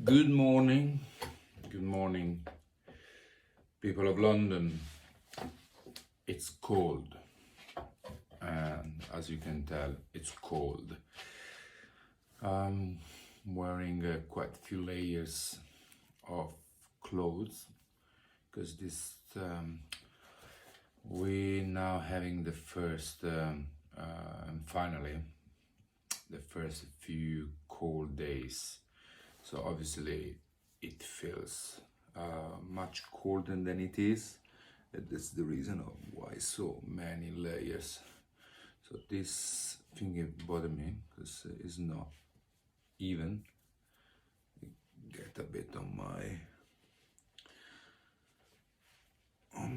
Good morning, people of London. It's cold, and as you can tell, it's cold. I'm wearing quite a few layers of clothes because we now having the first and finally the first few cold days. So obviously it feels much colder than it is. That's the reason of why so many layers. So this thing bothers me because it's not even. Get a bit on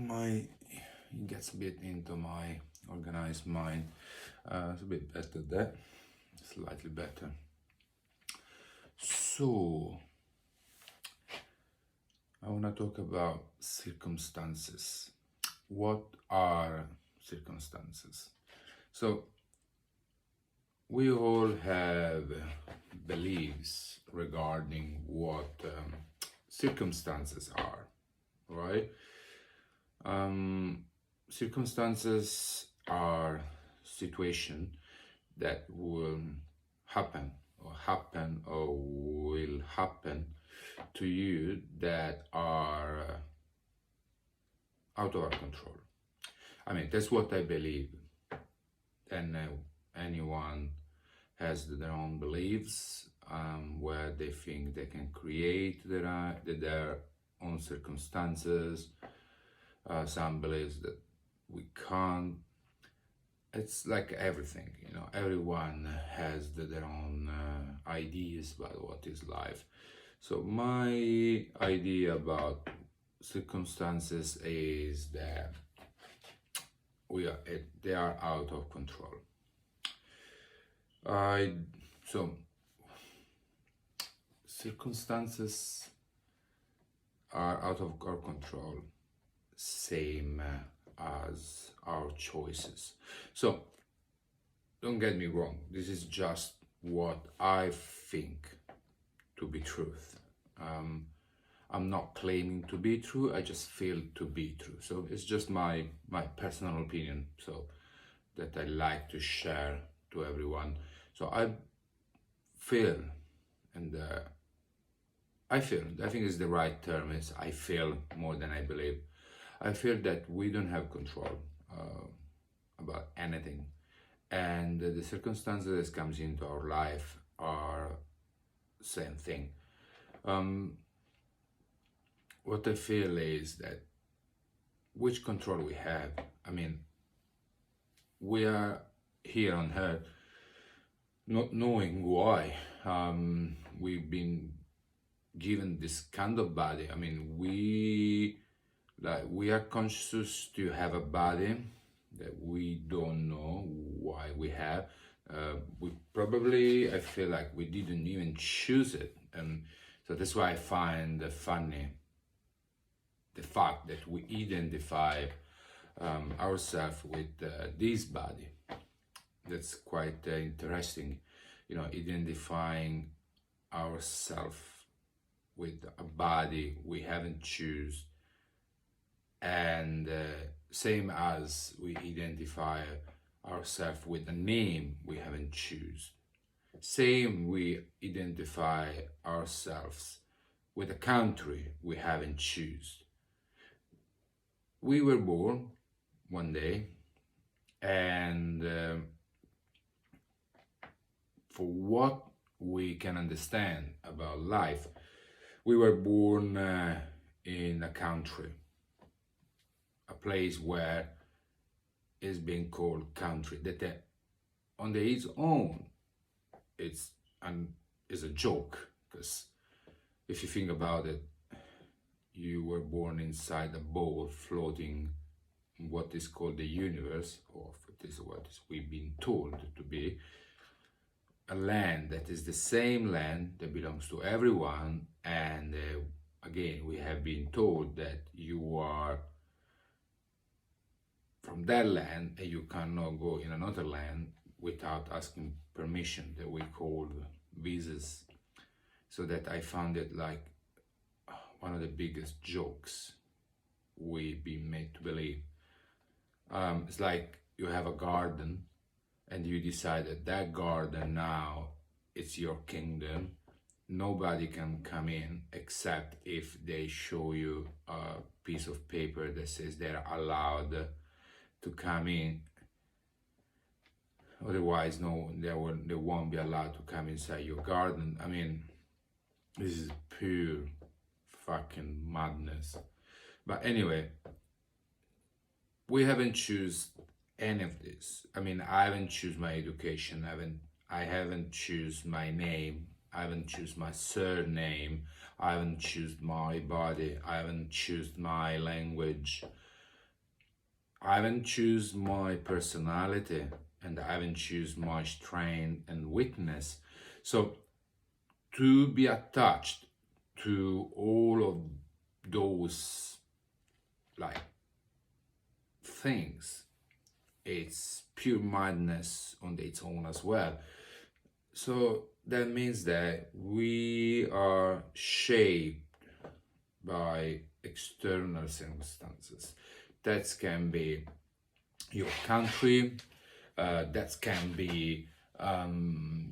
my, it gets a bit into my organized mind. It's a bit better there, slightly better. So, I want to talk about circumstances. What are circumstances? So, we all have beliefs regarding what circumstances are, right? Circumstances are situations that will happen or will happen to you that are out of our control. I mean, that's what I believe. And anyone has their own beliefs where they think they can create their own circumstances. Some believes that we can't. It's like everything, everyone has their own ideas about what is life. So my idea about circumstances is that they are out of control. So circumstances are out of our control, same as our choices. So don't get me wrong, this is just what I think to be truth. I'm not claiming to be true, I just feel to be true. So it's just my personal opinion, so that I like to share to everyone. So I feel, and I think it's the right term, is I feel more than I believe. I feel that we don't have control about anything, and the circumstances that comes into our life are same thing. What I feel is that which control we have. I mean, we are here on earth not knowing why we've been given this kind of body. I mean, we are conscious to have a body that we don't know why we have. I feel like we didn't even choose it, and so that's why I find funny the fact that we identify ourselves with this body. That's quite interesting, identifying ourselves with a body we haven't choose, and same as we identify ourselves with a name we haven't choose. Same, we identify ourselves with a country we haven't choose. We were born one day, and for what we can understand about life, we were born in a country, a place where is being called country, that on its own is a joke, because if you think about it, you were born inside a ball floating in what is called the universe, or it is what we've been told to be, a land that is the same land that belongs to everyone, and again, we have been told that you are from that land and you cannot go in another land without asking permission, that we call visas. so that I found it like one of the biggest jokes we've been made to believe. It's like you have a garden and you decide that that garden now it's your kingdom. Nobody can come in except if they show you a piece of paper that says they're allowed to come in. Otherwise, no, they won't be allowed to come inside your garden. I mean, this is pure fucking madness. But anyway, we haven't choose any of this. I mean, I haven't choose my education. I haven't choose my name. I haven't choose my surname. I haven't choose my body. I haven't choose my language. I haven't choose my personality, and I haven't choose my strength and weakness. So to be attached to all of those like things, it's pure madness on its own as well. So that means that we are shaped by external circumstances. That can be your country, that can be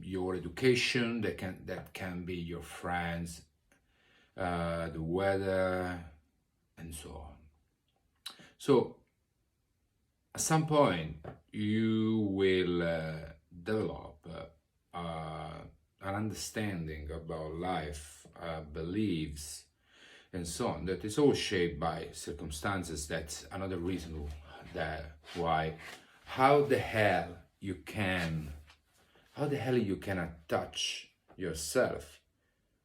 your education, that can be your friends, the weather, and so on. So at some point you will develop an understanding about life, beliefs, and so on, that is all shaped by circumstances. That's another reason that why how the hell you can attach yourself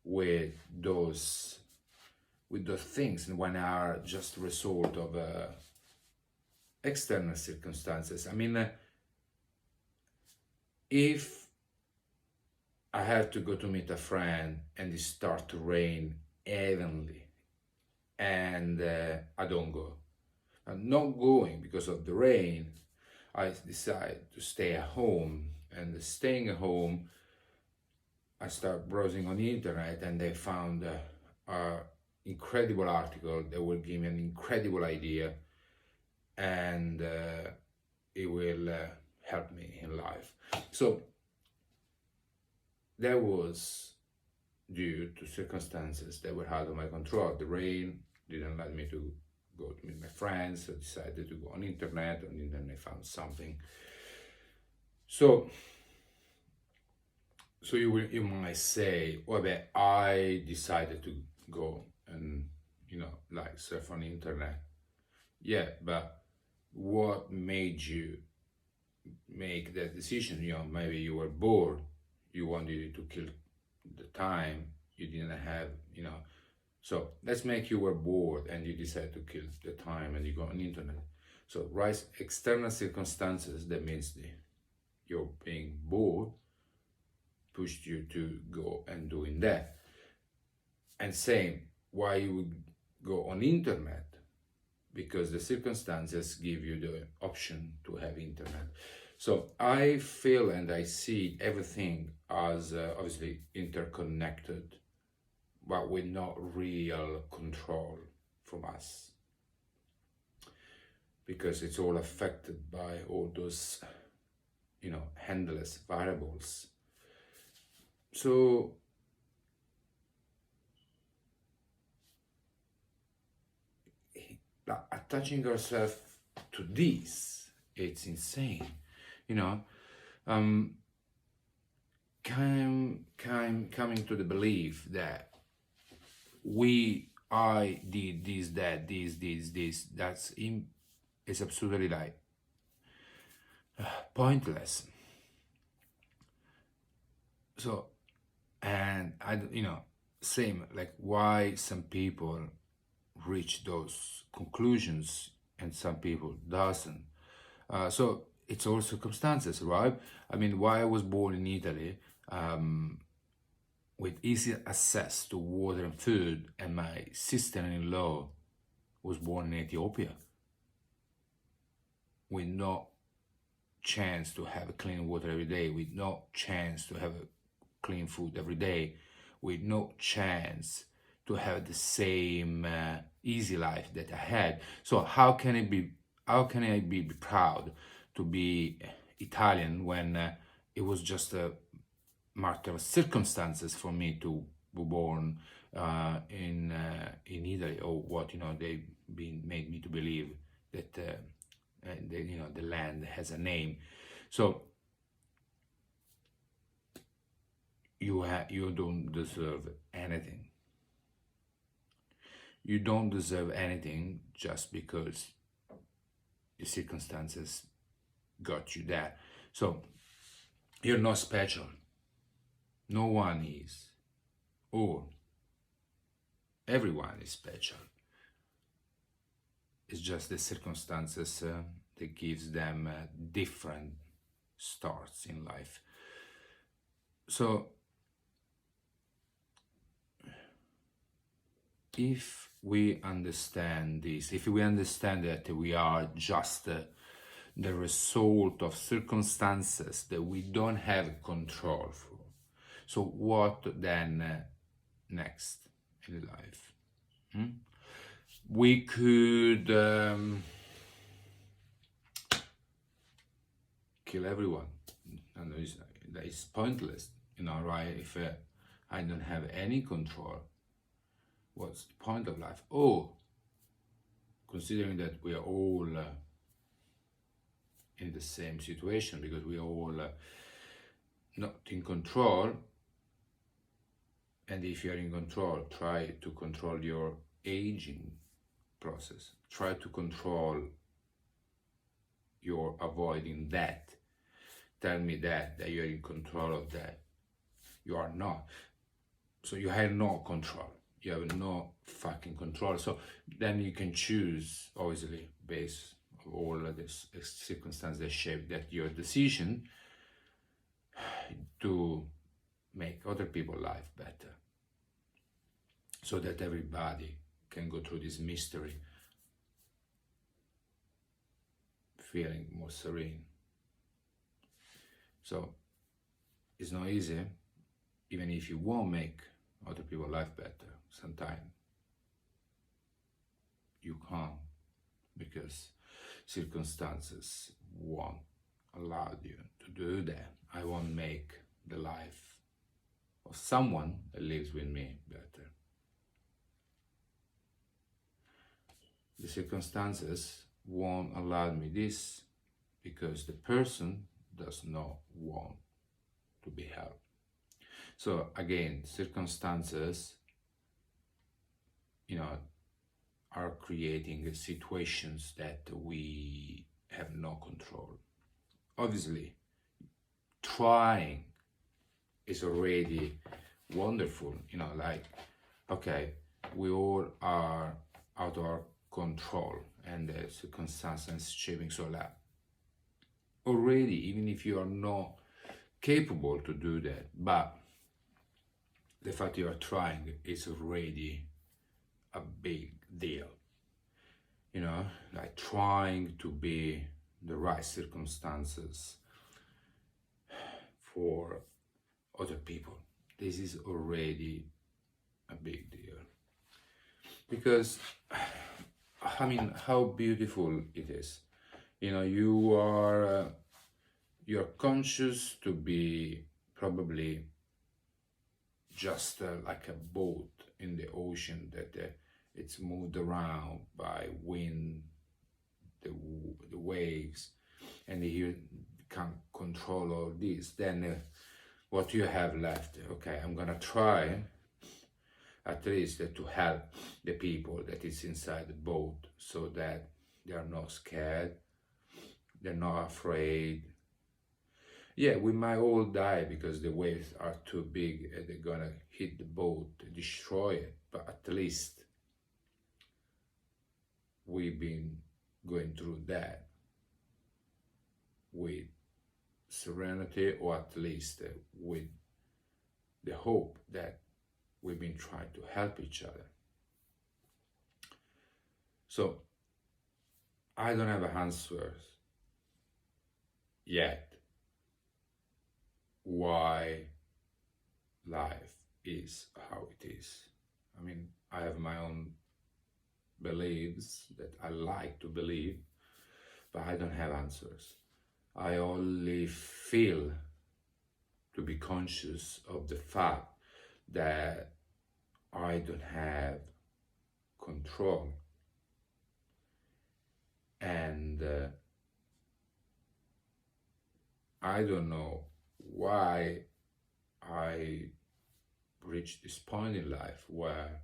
with those things when they are just a result of external circumstances. I mean, if I have to go to meet a friend and it starts to rain heavily and I don't go, I'm not going because of the rain, I decide to stay at home. And staying at home, I start browsing on the internet and I found an incredible article that will give me an incredible idea, and it will help me in life. So that was due to circumstances that were out of my control. The rain didn't let me to go to meet my friends. I decided to go on internet, and then I found something. So you might say, well, but I decided to go and, like surf on the internet. Yeah, but what made you make that decision? Maybe you were bored. You wanted to kill the time. You didn't have, So let's make you were bored and you decide to kill the time and you go on the internet. So rise external circumstances, that means you're being bored, pushed you to go and doing that. And same, why you would go on internet? Because the circumstances give you the option to have internet. So I feel and I see everything as obviously interconnected, but with not real control from us, because it's all affected by all those, handless variables. So attaching ourselves to this, it's insane, coming to the belief that I did this, that, this, it's absolutely like pointless. So, and same, like why some people reach those conclusions and some people doesn't. So it's all circumstances, right? I mean, why I was born in Italy, with easy access to water and food, and my sister-in-law was born in Ethiopia with no chance to have clean water every day, with no chance to have clean food every day, with no chance to have the same easy life that I had. So how can I be proud to be Italian when it was just a matter of circumstances for me to be born in Italy, or what, they been made me to believe that the land has a name. So you don't deserve anything. You don't deserve anything just because the circumstances got you there. So you're not special. No one is. Or everyone is special. It's just the circumstances that gives them different starts in life. So if we understand this, if we understand that we are just the result of circumstances that we don't have control for, so what then next in life? We could kill everyone, and it's pointless, right? If I don't have any control, what's the point of life? Oh, considering that we are all in the same situation, because we are all not in control, and if you are in control, try to control your aging process. Try to control your avoiding death. Tell me that you're in control of that. You are not. So you have no control. You have no fucking control. So then you can choose, obviously, based on all of this circumstances that shape that your decision, to make other people's life better, so that everybody can go through this mystery feeling more serene. So it's not easy, even if you won't make other people's life better. Sometimes you can't, because circumstances won't allow you to do that. I won't make the life of someone that lives with me better. The circumstances won't allow me this because the person does not want to be helped. So again, circumstances, are creating situations that we have no control. Obviously, trying is already wonderful, like, okay, we all are out of our control and the circumstances shaping, so that already, even if you are not capable to do that, but the fact you are trying is already a big deal, like trying to be the right circumstances for other people. This is already a big deal, because how beautiful it is. You're conscious to be probably just like a boat in the ocean that it's moved around by wind, the waves, and you can't control all this. Then what you have left, okay, I'm gonna try at least to help the people that is inside the boat, so that they are not scared, they're not afraid. Yeah, we might all die because the waves are too big and they're gonna hit the boat, destroy it, but at least we've been going through that with serenity, or at least with the hope that we've been trying to help each other. So I don't have answers yet why life is how it is. I mean, I have my own beliefs that I like to believe, but I don't have answers. I only feel to be conscious of the fact that I don't have control, and I don't know why I reached this point in life where,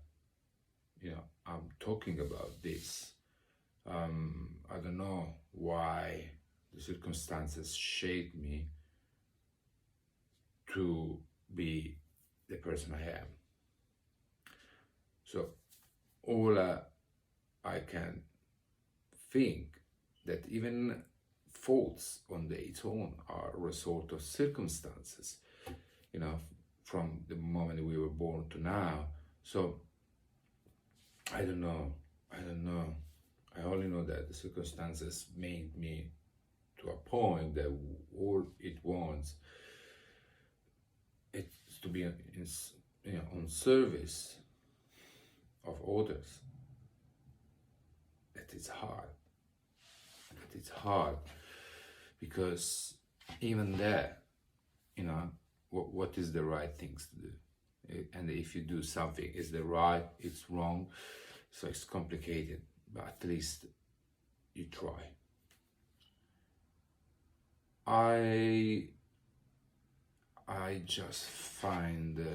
you know, I'm talking about this. I don't know why the circumstances shaped me to be the person I am. So all I can think that even faults on its own are a result of circumstances, you know, from the moment we were born to now. So I don't know. I only know that the circumstances made me to a point that all it wants is to be on service of others. That it's hard. Because even there, you know, what is the right things to do? And if you do something, is the right, it's wrong, so it's complicated, but at least you try. I just find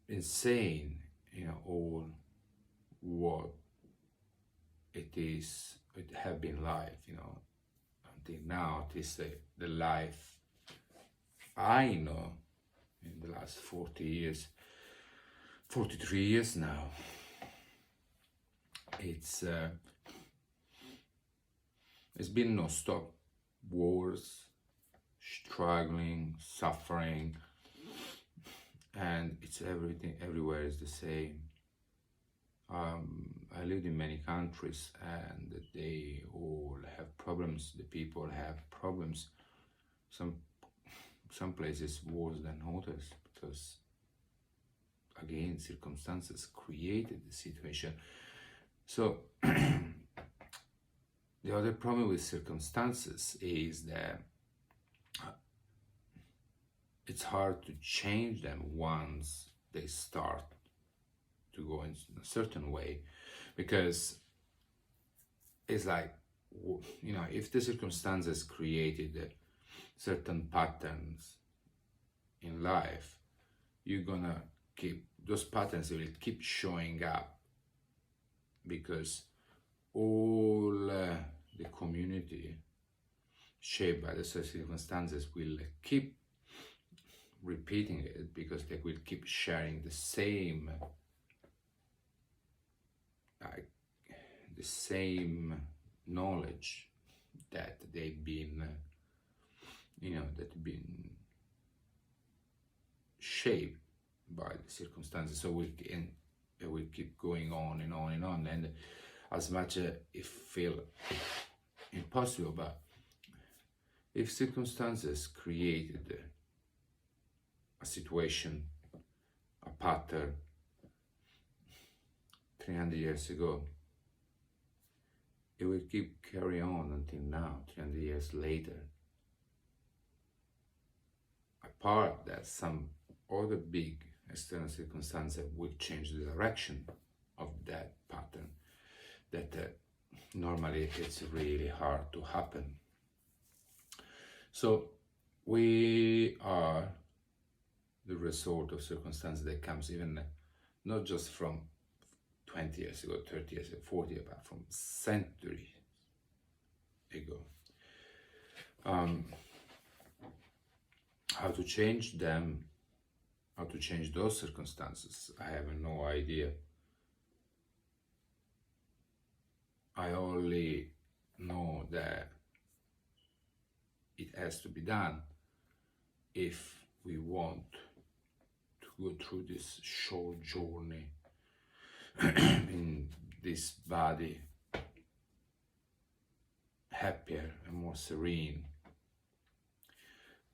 insane, you know, all what it have been life, you know, until now. It is the life I know in the last 40 years, 43 years now. It's been non-stop wars, struggling, suffering, and it's everything everywhere is the same. I lived in many countries and they all have problems. The people have problems. Some places worse than others, because again, circumstances created the situation. So the other problem with circumstances is that it's hard to change them once they start to go in a certain way, because it's like, you know, if the circumstances created certain patterns in life, you're gonna keep those patterns, will keep showing up, because all the community shaped by the circumstances will keep repeating it, because they will keep sharing the same knowledge that they've been shaped by the circumstances. So it will keep going on and on and on, and as much as it feels impossible, but if circumstances created a situation, a pattern 300 years ago, it will keep carry on until now, 300 years later. Apart that some other big external circumstances will change the direction of that pattern, that normally it's really hard to happen. So we are the result of circumstances that comes even not just from 20 years ago, 30 years ago, 40 years, but from centuries ago. How to change them, how to change those circumstances, I have no idea. I only know that it has to be done if we want to go through this short journey in this body happier and more serene.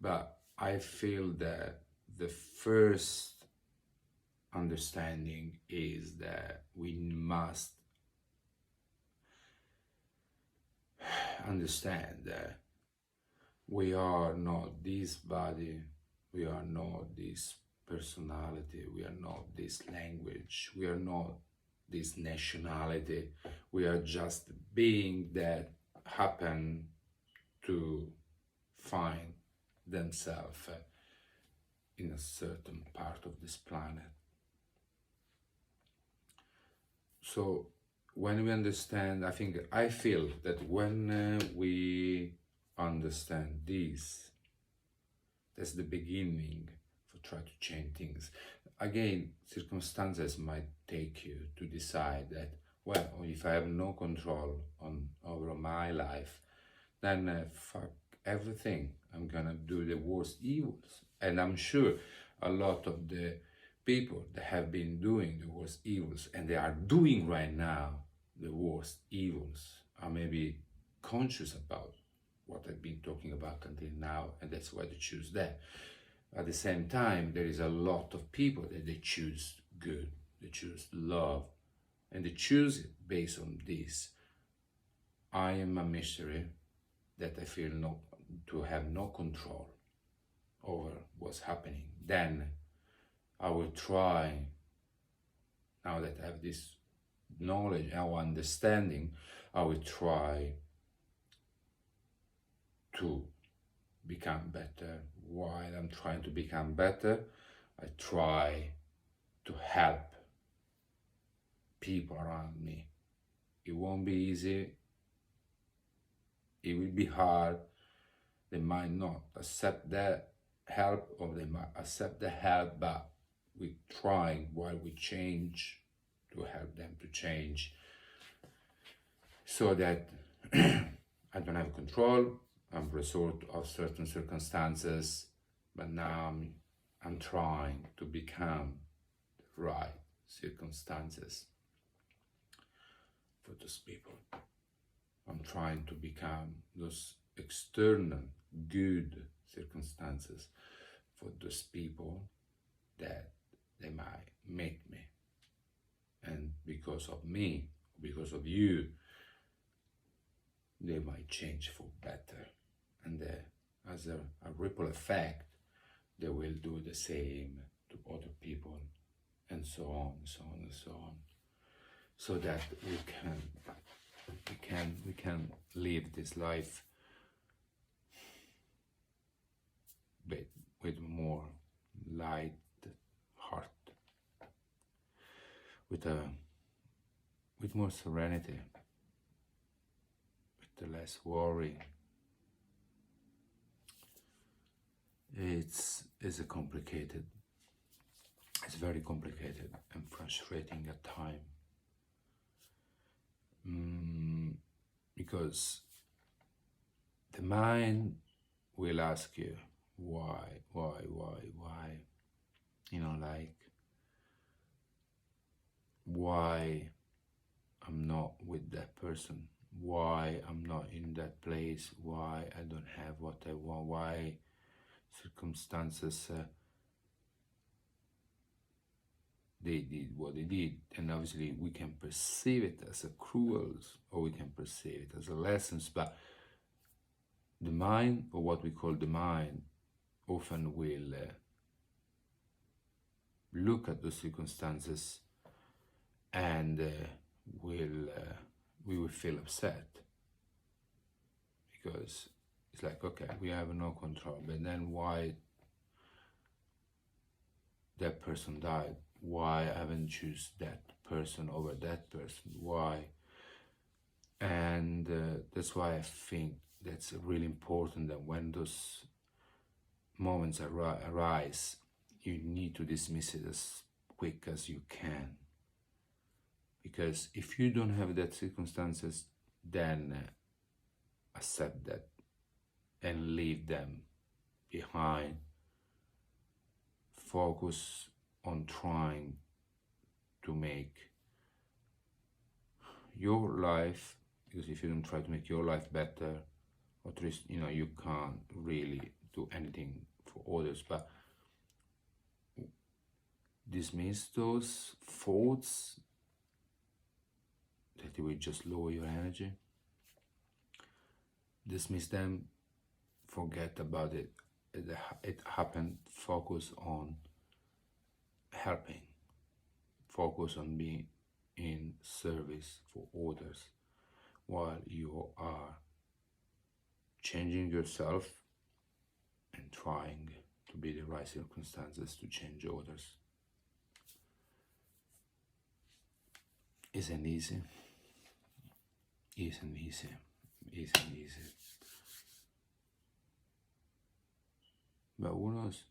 But I feel that the first understanding is that we must understand that we are not this body, we are not this personality, we are not this language, we are not this nationality, we are just being that happen to find themselves in a certain part of this planet. So when we understand, I feel that when we understand this, that's the beginning for try to change things. Again, circumstances might take you to decide that, well, if I have no control over my life, then fuck everything. I'm gonna do the worst evils. And I'm sure a lot of the people that have been doing the worst evils, and they are doing right now the worst evils, are maybe conscious about what I've been talking about until now, and that's why they choose that. At the same time, there is a lot of people that they choose good, they choose love, and they choose it based on this. I am a mystery that I feel to have no control over what's happening. Then I will try, now that I have this knowledge, our understanding, I will try to become better. While I'm trying to become better, I try to help people around me. It won't be easy, it will be hard, they might not accept that help, or they might accept the help, but we're trying while we change to help them to change, so that I don't have control. I'm resort of certain circumstances, but now I'm trying to become the right circumstances for those people. I'm trying to become those external good circumstances for those people that they might make me. And because of me, because of you, they might change for better. And as a ripple effect, they will do the same to other people, and so on, so on, and so on, so that we can live this life with more light heart, with more serenity, with less worry. It's complicated. It's very complicated and frustrating at times. Because the mind will ask you why, like, why I'm not with that person, why I'm not in that place, why I don't have what I want, why circumstances they did what they did. And obviously we can perceive it as a cruels, or we can perceive it as a lessons, but the mind, or what we call the mind, often will look at the circumstances and we will feel upset, because it's like, okay, we have no control, but then why that person died? Why I haven't choose that person over that person? Why? And that's why I think that's really important, that when those moments arise, you need to dismiss it as quick as you can. Because if you don't have that circumstances, then accept that and leave them behind. Focus on trying to make your life, because if you don't try to make your life better, or at least, you can't really do anything for others, but dismiss those thoughts that will just lower your energy. Dismiss them, forget about it. It happened. Focus on helping. Focus on being in service for others while you are changing yourself and trying to be the right circumstances to change others. Isn't easy. Isn't easy. Isn't easy. But who knows?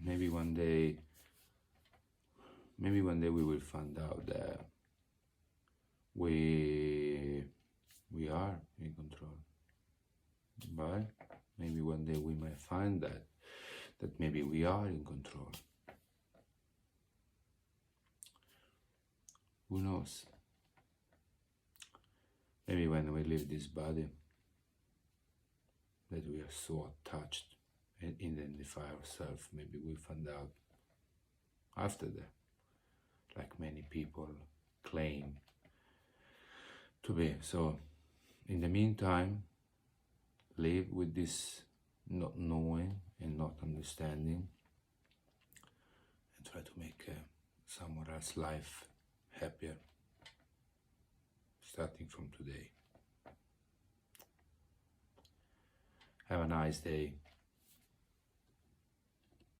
Maybe one day we will find out that we are in control. But maybe one day we might find that maybe we are in control. Who knows? Maybe when we leave this body, that we are so attached and identify ourselves, maybe we find out after that, like many people claim to be. So in the meantime, live with this not knowing and not understanding, and try to make someone else's life happier, starting from today. Have a nice day.